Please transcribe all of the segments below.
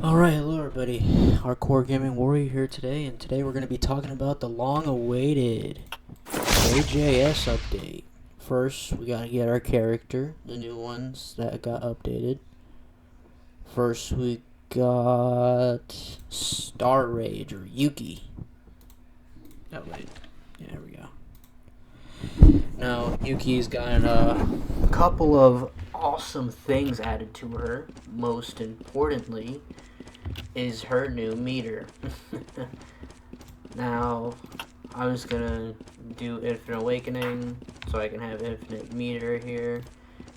Alright, hello everybody. Hardcore Gaming Warrior here today, and today we're going to be talking about the long-awaited JJS update. First, we got to get our character, the new ones that got updated. First, we got Star Rage, or Yuki. Oh, wait. Yeah, there we go. Now, Yuki's got a couple of awesome things added to her. Most importantly is her new meter. Now, I was gonna do Infinite Awakening so I can have infinite meter here,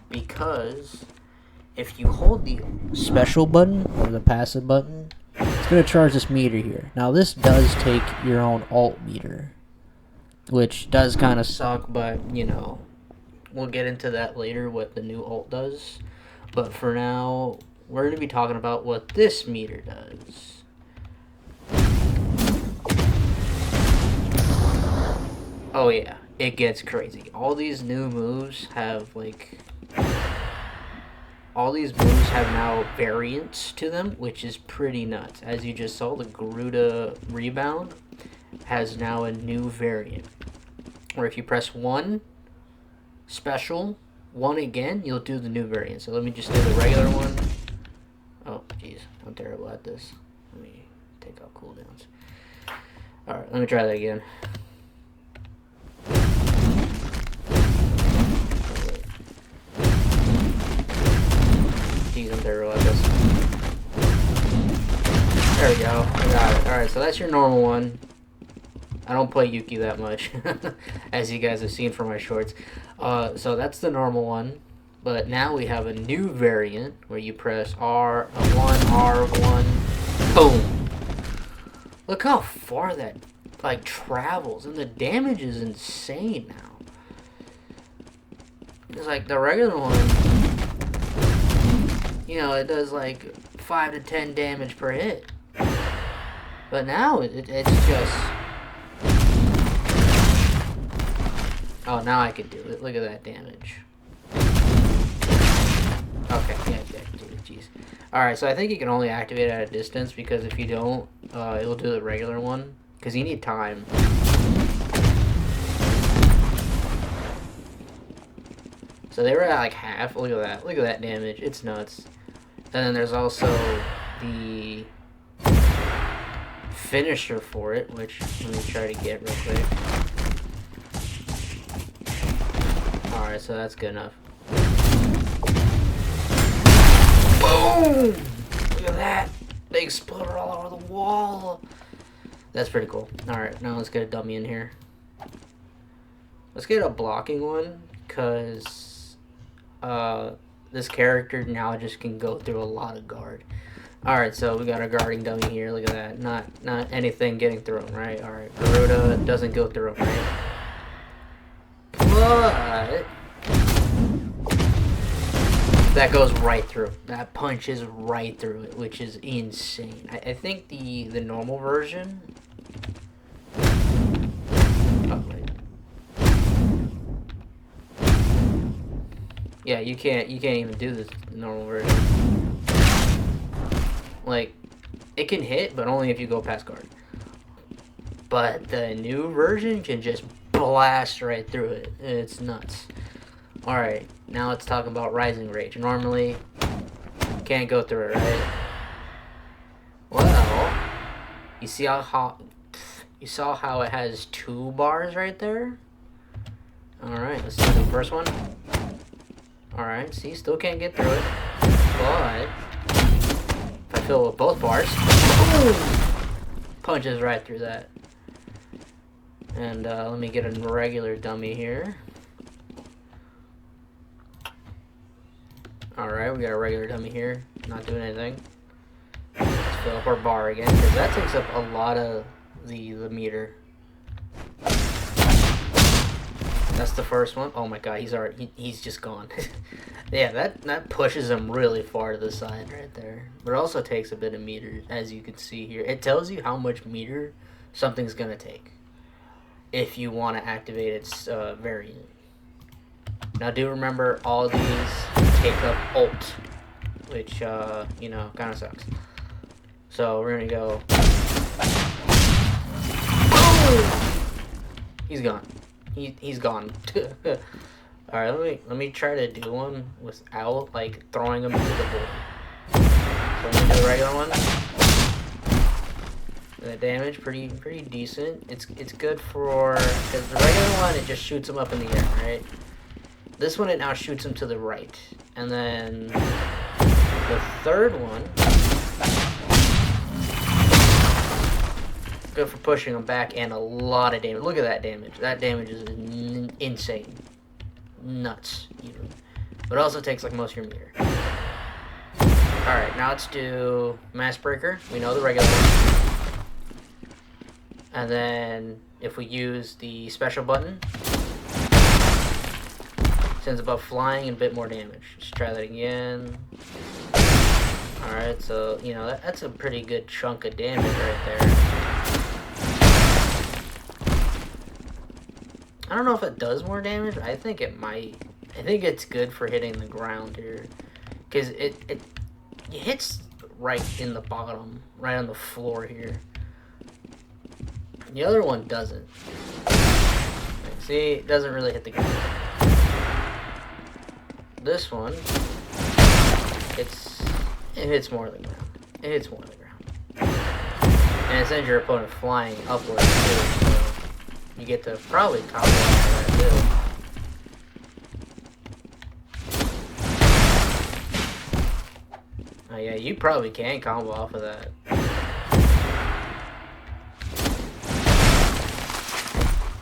because if you hold the special button or the passive button, it's gonna charge this meter here. Now, this does take your own alt meter, which does kind of suck, but you know, we'll get into that later, what the new alt does. But for now, we're going to be talking about what this meter does. Oh yeah, it gets crazy. All these new moves have now variants to them, which is pretty nuts. As you just saw, the Garuda Rebound has now a new variant, where if you press 1, special, 1 again, you'll do the new variant. So let me just do the regular one. Oh, jeez, I'm terrible at this. Let me take out cooldowns. Alright, let me try that again. Jeez, I'm terrible at this. There we go, I got it. Alright, so that's your normal one. I don't play Yuki that much, as you guys have seen from my shorts. So that's the normal one. But now we have a new variant where you press R1, R1, boom. Look how far that travels, and the damage is insane now. It's like the regular one, you know, it does 5 to 10 damage per hit. But now it's just... Oh, now I can do it. Look at that damage. Okay, yeah, jeez. Alright, so I think you can only activate it at a distance, because if you don't, it'll do the regular one, because you need time. So they were at half. Look at that damage. It's nuts. And then there's also the finisher for it, which let me try to get real quick. Alright, so that's good enough. Boom! Look at that! They exploded all over the wall! That's pretty cool. Alright, now let's get a dummy in here. Let's get a blocking one, because this character now just can go through a lot of guard. Alright, so we got a guarding dummy here. Look at that. Not anything getting through him, right? Alright, Garuda doesn't go through him, right? But that goes right through. That punches right through it, which is insane. I think the normal version... Oh, wait. Yeah, you can't even do this normal version. It can hit, but only if you go past guard. But the new version can just blast right through it. It's nuts. Alright, now let's talk about Rising Rage. Normally, can't go through it, right? Well, you saw how it has 2 bars right there? Alright, let's do the first one. Alright, see, still can't get through it. But if I fill it with both bars, boom, punches right through that. And let me get a regular dummy here. Alright, we got a regular dummy here. Not doing anything. Let's fill up our bar again, because that takes up a lot of the meter. That's the first one. Oh my god, he's just gone. Yeah, that pushes him really far to the side right there. But it also takes a bit of meter, as you can see here. It tells you how much meter something's gonna take if you want to activate its variant. Now do remember, all of these take up ult, which, you know, kind of sucks. So we're gonna go. Oh! He's gone. He's gone. All right, let me try to do one without like throwing him into the board. So I'm gonna do a regular one. The damage pretty decent. It's good for because the regular one it just shoots him up in the air, right? This one it now shoots him to the right, and then the third one good for pushing him back and a lot of damage. Look at that damage. That damage is insane, nuts even. But it also takes like most of your meter. All right, now let's do Mass Breaker. We know the regular one. And then if we use the special button, sends above flying and a bit more damage. Let's try that again. Alright, so, you know, that's a pretty good chunk of damage right there. I don't know if it does more damage. I think it might. I think it's good for hitting the ground here. Because it hits right in the bottom, right on the floor here. The other one doesn't. Like, see, it doesn't really hit the ground. This one, it hits more of the ground. It hits more of the ground. And it sends your opponent flying upwards too, so you get to probably combo that too. Oh yeah, you probably can combo off of that.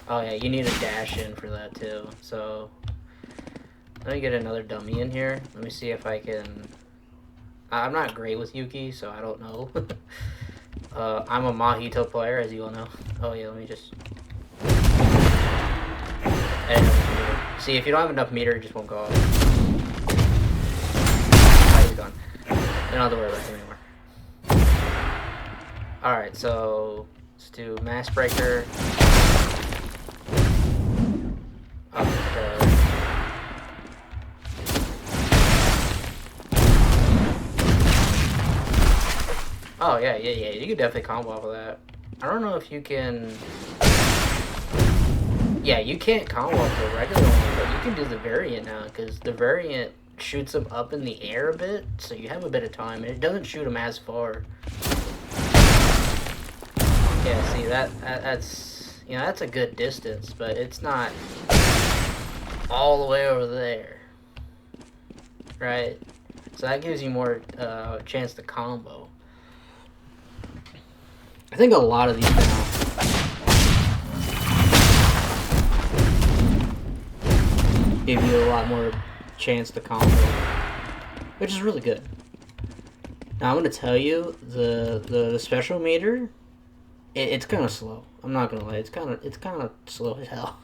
Oh yeah, you need a dash in for that too. So let me get another dummy in here. Let me see if I can. I'm not great with Yuki, so I don't know. I'm a Mahito player, as you all know. Oh yeah, let me just. See, if you don't have enough meter, it just won't go off. Oh, he's gone. I don't have to worry about him anymore. Alright, so let's do Mass Breaker. Oh, yeah, you can definitely combo off of that. I don't know if you can. Yeah, you can't combo off the regular one, but you can do the variant now, because the variant shoots them up in the air a bit, so you have a bit of time, and it doesn't shoot them as far. Yeah, see, that's, you know, that's a good distance, but it's not all the way over there, right? So that gives you more chance to combo. I think a lot of these now give you a lot more chance to combo, which is really good. Now I'm gonna tell you the special meter, it's kind of slow. I'm not gonna lie, it's kind of slow as hell.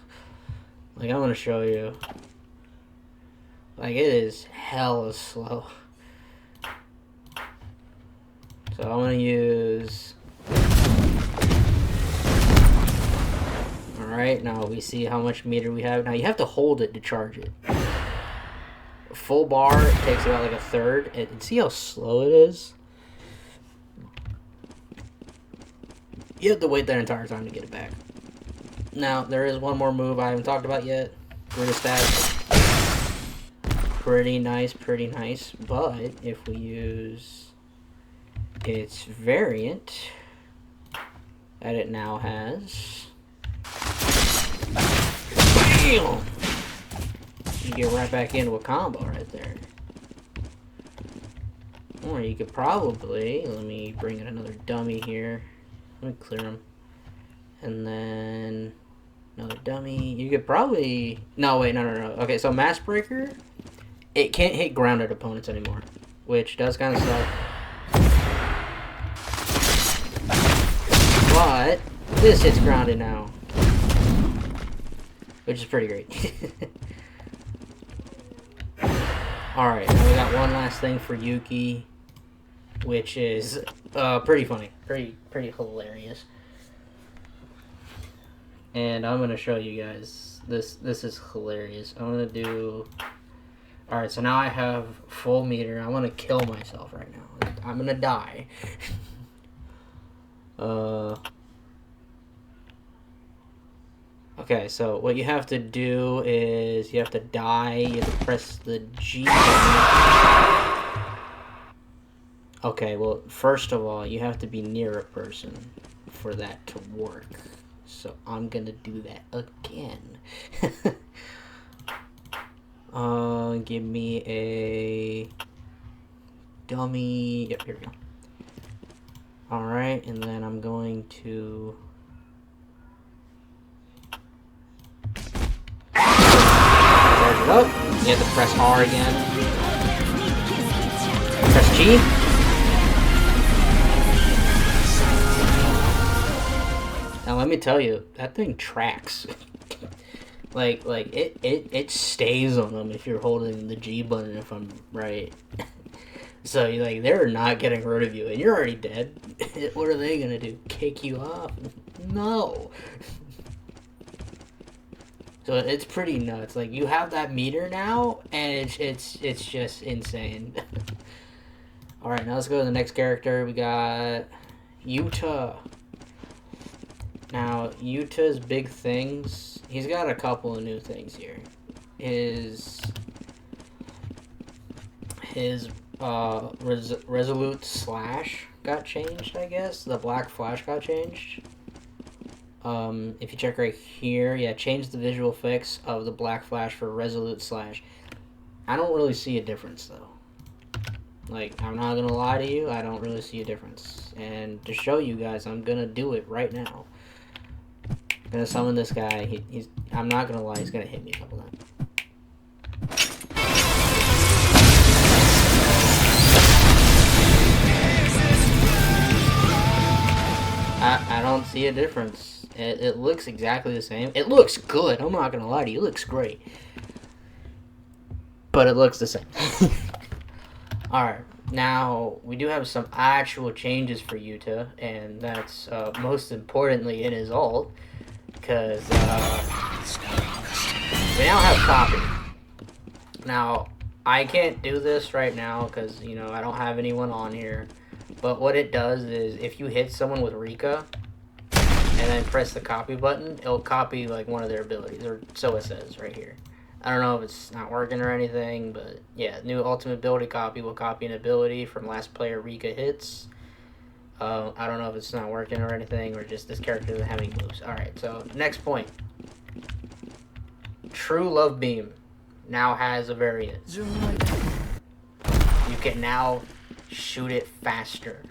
Like I'm gonna show you. Like it is hella slow. So I'm gonna use. Alright, now we see how much meter we have. Now you have to hold it to charge it. Full bar it takes about like a third. And see how slow it is? You have to wait that entire time to get it back. Now, there is one more move I haven't talked about yet. Grid stats. Pretty nice, pretty nice. But if we use its variant that it now has. Bam! You get right back into a combo right there. Or you could probably, let me bring in another dummy here. Let me clear him. And then another dummy. You could probably, no wait, no. Okay, so Mass Breaker, it can't hit grounded opponents anymore, which does kind of suck. But this hits grounded now, which is pretty great. Alright, now we got one last thing for Yuki, which is pretty funny, pretty hilarious. And I'm gonna show you guys this is hilarious. I'm gonna do. Alright, so now I have full meter. I want to kill myself right now. I'm gonna die. Okay, so what you have to do is you have to die, you have to press the G button. Okay, well, first of all, you have to be near a person for that to work. So I'm gonna do that again. Give me a dummy. Yep, here we go. Alright, and then I'm going to... Charge it up. You have to press R again. Press G. Now let me tell you, that thing tracks. like it stays on them if you're holding the G button, if I'm right. So like they're not getting rid of you, and you're already dead. What are they gonna do? Kick you off? No. So it's pretty nuts. Like you have that meter now, and it's just insane. All right, now let's go to the next character. We got Yuta. Now Yuta's big things. He's got a couple of new things here. His resolute slash got changed, I guess. The black flash got changed. If you check right here, yeah, change the visual effects of the black flash for resolute slash. I don't really see a difference though. Like, I'm not gonna lie to you, I don't really see a difference. And to show you guys, I'm gonna do it right now. I'm gonna summon this guy. He's I'm not gonna lie, he's gonna hit me a couple times. I don't see a difference. It looks exactly the same. It looks good. I'm not gonna lie to you. It looks great. But it looks the same. Alright. Now, we do have some actual changes for Yuta. And that's most importantly in his ult. Because we now have copy. Now, I can't do this right now because, you know, I don't have anyone on here. But what it does is if you hit someone with Rika and then press the copy button, it'll copy like one of their abilities, or so it says right here. I don't know if it's not working or anything, but yeah, new ultimate ability copy will copy an ability from last player Rika hits. I don't know if it's not working or anything, or just this character doesn't have any moves. Alright, so next point. True Love Beam now has a variant. You can now shoot it faster.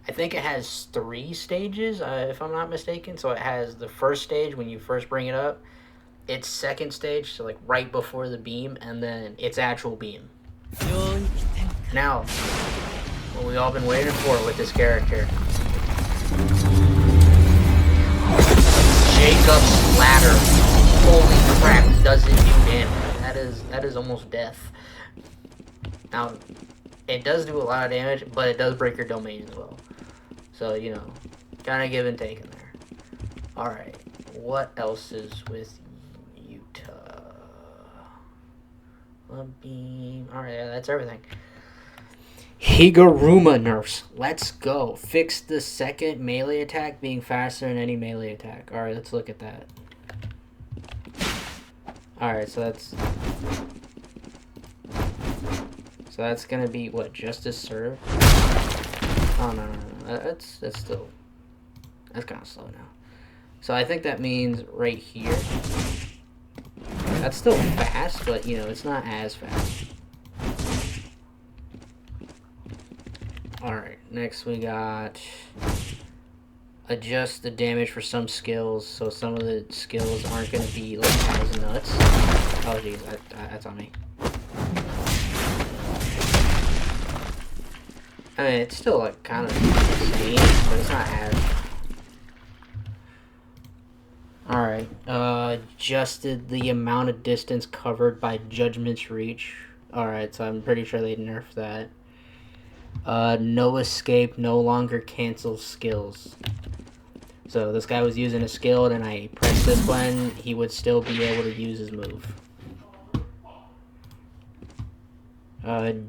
I think it has 3 stages, if I'm not mistaken. So it has the first stage when you first bring it up, its second stage, so like right before the beam, and then its actual beam. Now, what we've all been waiting for with this character. Jacob's Ladder. Holy crap, doesn't do damage. That is almost death. Now, it does do a lot of damage, but it does break your domain as well. So, you know, kind of give and take in there. Alright, what else is with Yuta? Love Beam. Alright, yeah, that's everything. Higuruma nerfs. Let's go. Fix the second melee attack being faster than any melee attack. Alright, let's look at that. Alright, so that's gonna be what, Justice Serve? Oh no, that's still, that's kind of slow now. So I think that means right here. That's still fast, but you know, it's not as fast. Alright, next we got adjust the damage for some skills, so some of the skills aren't gonna be like cows and nuts. Oh jeez, that's on me. I mean, it's still like kind of insane, but it's not as. Alright, adjusted the amount of distance covered by Judgment's Reach. Alright, so I'm pretty sure they nerfed that. No escape no longer cancels skills. So this guy was using a skill and I pressed this button, he would still be able to use his move.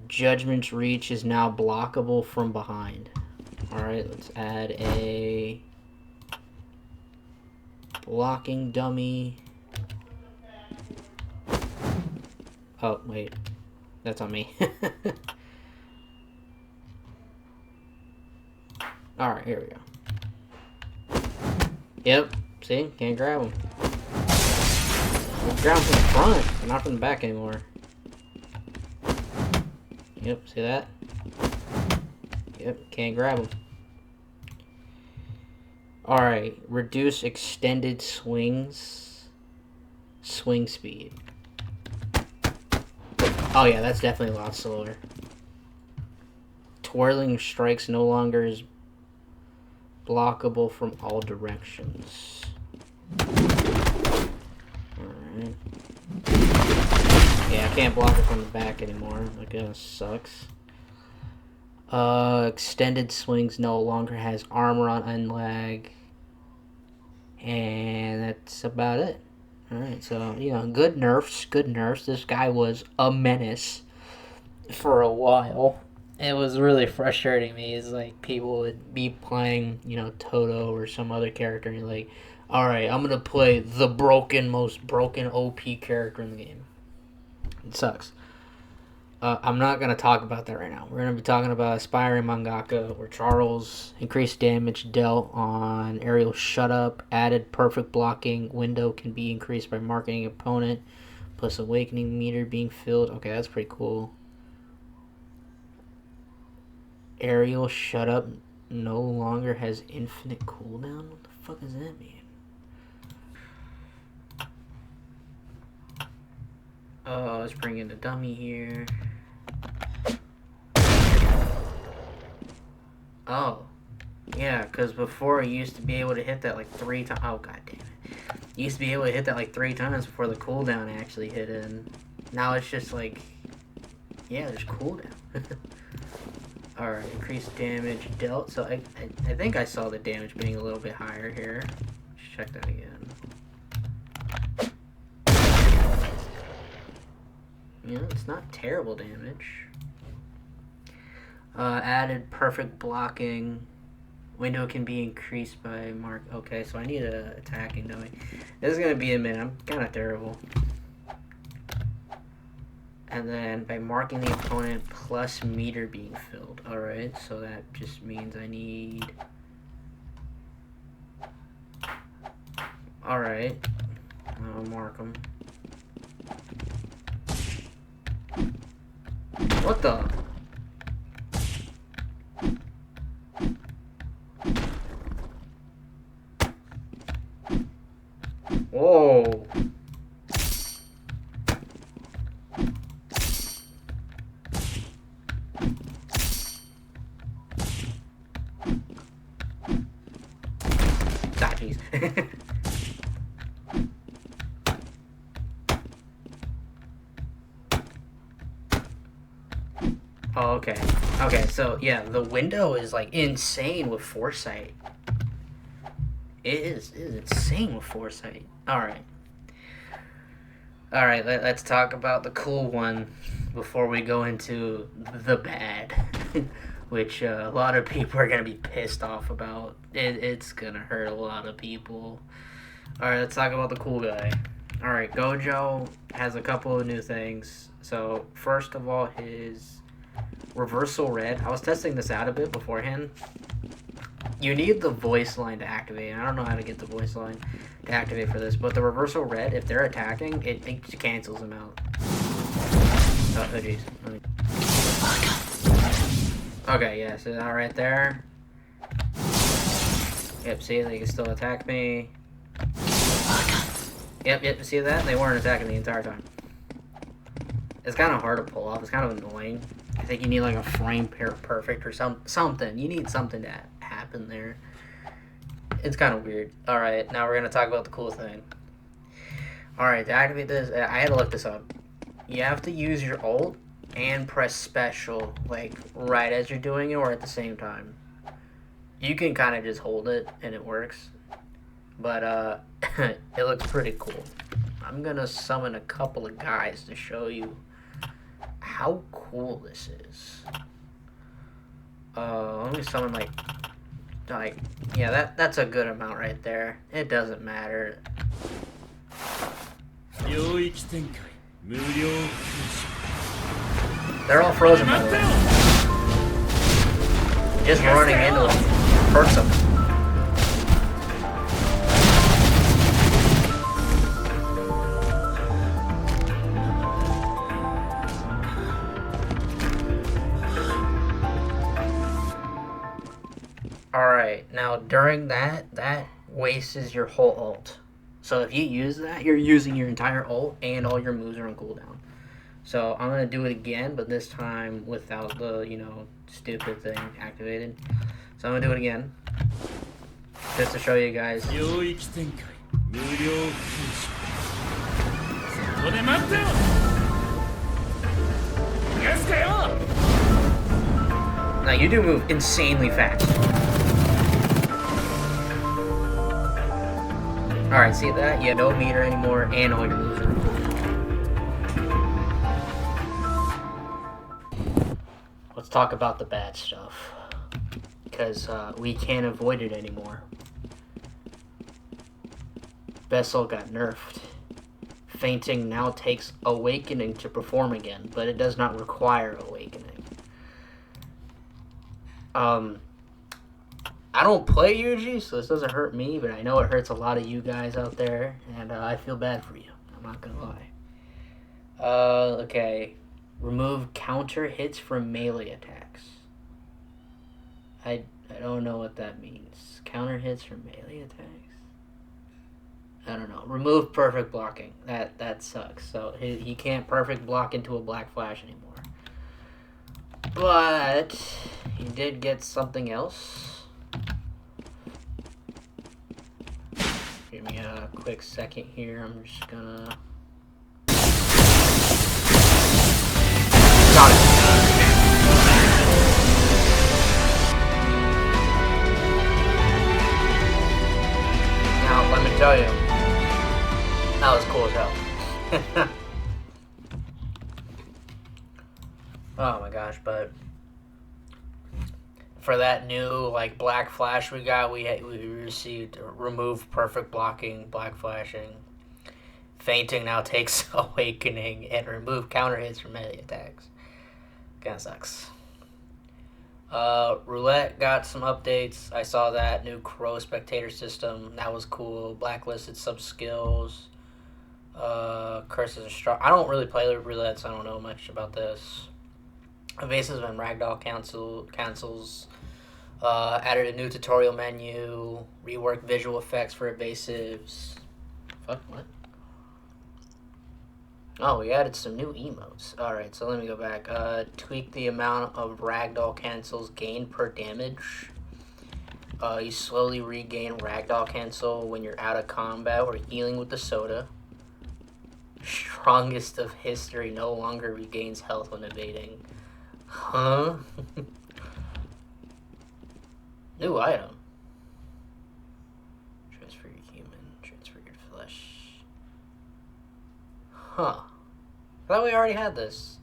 Judgment's Reach is now blockable from behind. Alright, let's add a blocking dummy. Oh, wait. That's on me. Alright, here we go. Yep, see? Can't grab them. Grab them from the front, but not from the back anymore. Yep, see that? Yep, can't grab them. Alright, reduce extended swings. Swing speed. Oh yeah, that's definitely a lot slower. Twirling strikes no longer is blockable from all directions. Alright. Yeah, I can't block it from the back anymore. That kinda sucks. Extended swings no longer has armor on unlag. And that's about it. Alright, so, you know, good nerfs, good nerfs. This guy was a menace for a while. It was really frustrating me. It's like people would be playing, you know, Toto or some other character, and you're like, alright, I'm gonna play the most broken OP character in the game. It sucks. I'm not going to talk about that right now. We're going to be talking about Aspiring Mangaka, where Charles increased damage dealt on aerial shut up, added perfect blocking, window can be increased by marking opponent, plus awakening meter being filled. Okay, that's pretty cool. Aerial shut up no longer has infinite cooldown? What the fuck does that mean? Let's bring in the dummy here. Oh, yeah, because before you used to be able to hit that like 3 times. Oh, god damn it. You used to be able to hit that like 3 times before the cooldown actually hit in. Now it's just like, yeah, there's cooldown. Alright, increased damage dealt. So I think I saw the damage being a little bit higher here. Let's check that again. You know, it's not terrible damage. Added perfect blocking. Window can be increased by mark. Okay, so I need a attacking dummy. This is gonna be a minute. I'm kind of terrible. And then by marking the opponent plus meter being filled. Alright, so that just means I need... Alright. I'll mark them. What the? Whoa. Ah, jeez. Oh, okay. Okay, so yeah, the window is like insane with foresight. It is insane with foresight. Alright. Alright, let's talk about the cool one before we go into the bad. Which a lot of people are going to be pissed off about. It's going to hurt a lot of people. Alright, let's talk about the cool guy. Alright, Gojo has a couple of new things. So, first of all, his reversal red. I was testing this out a bit beforehand. You need the voice line to activate. I don't know how to get the voice line to activate for this, but the reversal red, if they're attacking, it cancels them out. Oh, jeez. Okay, yeah, so that right there. Yep, see, they can still attack me. Yep, see that? They weren't attacking the entire time. It's kind of hard to pull off. It's kind of annoying. I think you need like a frame perfect or something. You need something to happen there. It's kind of weird. Alright, now we're going to talk about the cool thing. Alright, to activate this, I had to look this up. You have to use your ult and press special, like, right as you're doing it or at the same time. You can kind of just hold it and it works. But, it looks pretty cool. I'm going to summon a couple of guys to show you how cool this is. Let me summon, like, like, yeah, that's a good amount right there. It doesn't matter. They're all frozen, by the way. Just running into them hurts them. Alright, now during that wastes your whole ult. So if you use that, you're using your entire ult and all your moves are on cooldown. So I'm going to do it again, but this time without the, stupid thing activated. So I'm going to do it again. Just to show you guys. Now you do move insanely fast. Alright, see that? You have no meter anymore and all your moves are. Let's talk about the bad stuff. Because we can't avoid it anymore. Vessel got nerfed. Fainting now takes awakening to perform again, but it does not require awakening. I don't play Yuji, so this doesn't hurt me, but I know it hurts a lot of you guys out there, and I feel bad for you. I'm not gonna lie. Okay. Remove counter hits from melee attacks. I don't know what that means. Counter hits from melee attacks? I don't know. Remove perfect blocking. That sucks. So he can't perfect block into a black flash anymore. But he did get something else. Give me a quick second here. I'm just gonna... Got it. Now, let me tell you, that was cool as hell. Oh my gosh, but for that new black flash we got, we received remove perfect blocking, black flashing, fainting now takes awakening, and remove counter hits from melee attacks. Kinda sucks. Roulette got some updates. I saw that new crow spectator system. That was cool. Blacklisted sub skills. Curses and strong. I don't really play roulette, so I don't know much about this. Evasives and ragdoll cancels. Added a new tutorial menu. Reworked visual effects for evasives. Fuck, what? Oh, we added some new emotes. Alright, so let me go back. Tweak the amount of ragdoll cancels gained per damage. You slowly regain ragdoll cancel when you're out of combat or healing with the soda. Strongest of history no longer regains health when evading. Huh? New item. Transfer your human. Transfer your flesh. Huh. I thought we already had this.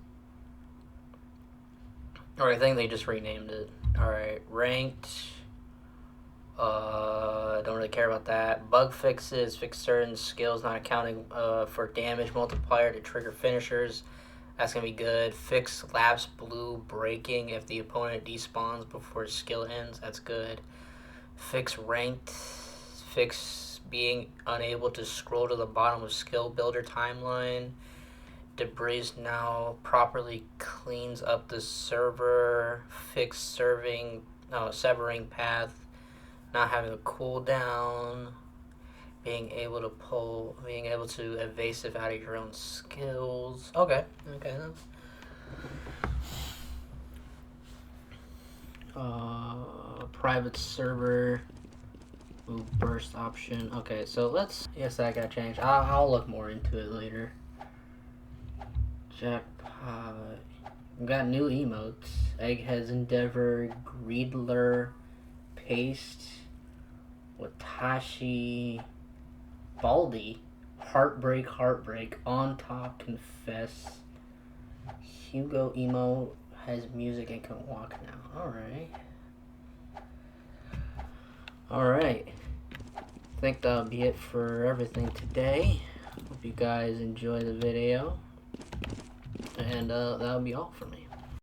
Or I think they just renamed it. Alright, ranked. Don't really care about that. Bug fixes. Fix certain skills not accounting for damage multiplier to trigger finishers. That's going to be good. Fix lapse blue breaking if the opponent despawns before his skill ends. That's good. Fix ranked. Fix being unable to scroll to the bottom of skill builder timeline. Debris now properly cleans up the server. Fix severing path. Not having a cooldown. Being able to evasive out of your own skills. Okay. Private server. Ooh, burst option. Okay, so yes, that got changed. I'll look more into it later. Jackpot. We got new emotes. Eggheads Endeavor, Greedler, Paste, Watashi, Baldy, Heartbreak, On Top, Confess, Hugo Emo has music and can walk now. Alright. Alright. I think that'll be it for everything today. Hope you guys enjoy the video. And that'll be all for me.